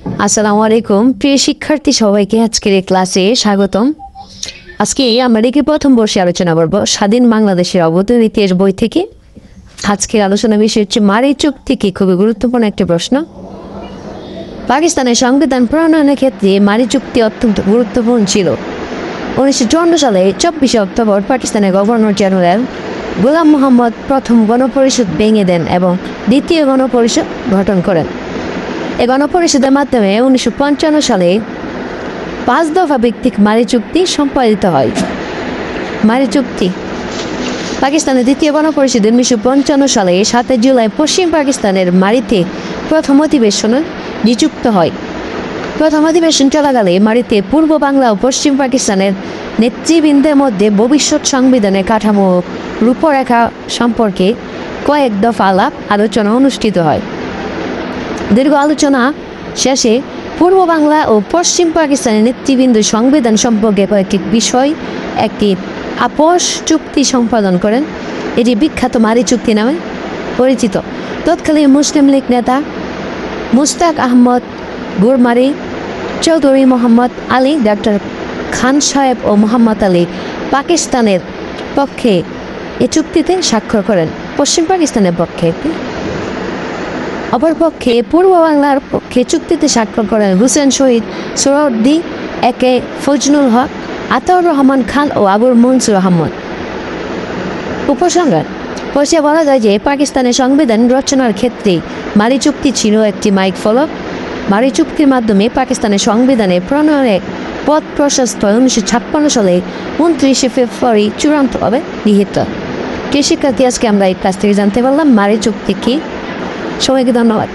আসসালামু আলাইকুম প্রিয় শিক্ষার্থী সবাইকে আজকের এই ক্লাসে স্বাগতম। আজকে আমরা দেখি প্রথম বর্ষে আলোচনা করব স্বাধীন বাংলাদেশের অবতরণ ইতিহাস বই থেকে। আজকের আলোচনা বিষয় হচ্ছে মারি চুক্তি কি, খুবই গুরুত্বপূর্ণ একটি প্রশ্ন। পাকিস্তানের সংবিধান প্রণয়নের ক্ষেত্রে মারি চুক্তি অত্যন্ত গুরুত্বপূর্ণ ছিল। 1954 সালে 24 অক্টোবর পাকিস্তানের গভর্নর জেনারেল গোলাম মোহাম্মদ প্রথম গণপরিষদ ভেঙে দেন এবং দ্বিতীয় গণপরিষদ গঠন করেন। এই গণপরিষদের মাধ্যমে 1955 সালে 5 দফা ভিত্তিক মারি চুক্তি সম্পাদিত হয়। মারি চুক্তি পাকিস্তানের দ্বিতীয় গণপরিষদ 1955 সালে 7 জুলাই পশ্চিম পাকিস্তানের মারিতে প্রথম অধিবেশনে নিযুক্ত হয়। প্রথম অধিবেশন চলাকালে মারিতে পূর্ব বাংলা ও পশ্চিম পাকিস্তানের নেতৃবৃন্দের মধ্যে ভবিষ্যৎ সংবিধানের কাঠামো রূপরেখা সম্পর্কে কয়েক দফা আলোচনা অনুষ্ঠিত হয়। দীর্ঘ আলোচনা শেষে পূর্ব বাংলা ও পশ্চিম পাকিস্তানের নেতৃবৃন্দ সংবিধান সম্পর্কে কয়েকটি বিষয় একটি আপোষ চুক্তি সম্পাদন করেন। এটি বিখ্যাত মারি চুক্তি নামে পরিচিত। তৎকালীন মুসলিম লীগ নেতা মুস্তাক আহমদ গুরমারি, চৌধুরী মোহাম্মদ আলী, ডক্টর খান সাহেব ও মোহাম্মদ আলী পাকিস্তানের পক্ষে এ চুক্তিতে স্বাক্ষর করেন। পশ্চিম পাকিস্তানের পক্ষে অপরপক্ষে পূর্ব বাংলার পক্ষে চুক্তিতে স্বাক্ষর করেন হুসেন শহীদ সোহরাওয়ার্দী, একে ফজলুল হক, আতাউর রহমান খান ও আবুল মনসুর আহমদ। উপসংহার পরিষে বলা যায় যে পাকিস্তানের সংবিধান রচনার ক্ষেত্রে মারি চুক্তি ছিল একটি মাইল ফলক। মারি চুক্তির মাধ্যমে পাকিস্তানের সংবিধানে প্রণয়নের পথ প্রশস্ত 1956 সালে 29 ফেব্রুয়ারি চূড়ান্তভাবে নিহিত। শিক্ষার্থী আজকে আমরা এই ক্লাস থেকে জানতে পারলাম মারি চুক্তি কি। সবাইকে ধন্যবাদ।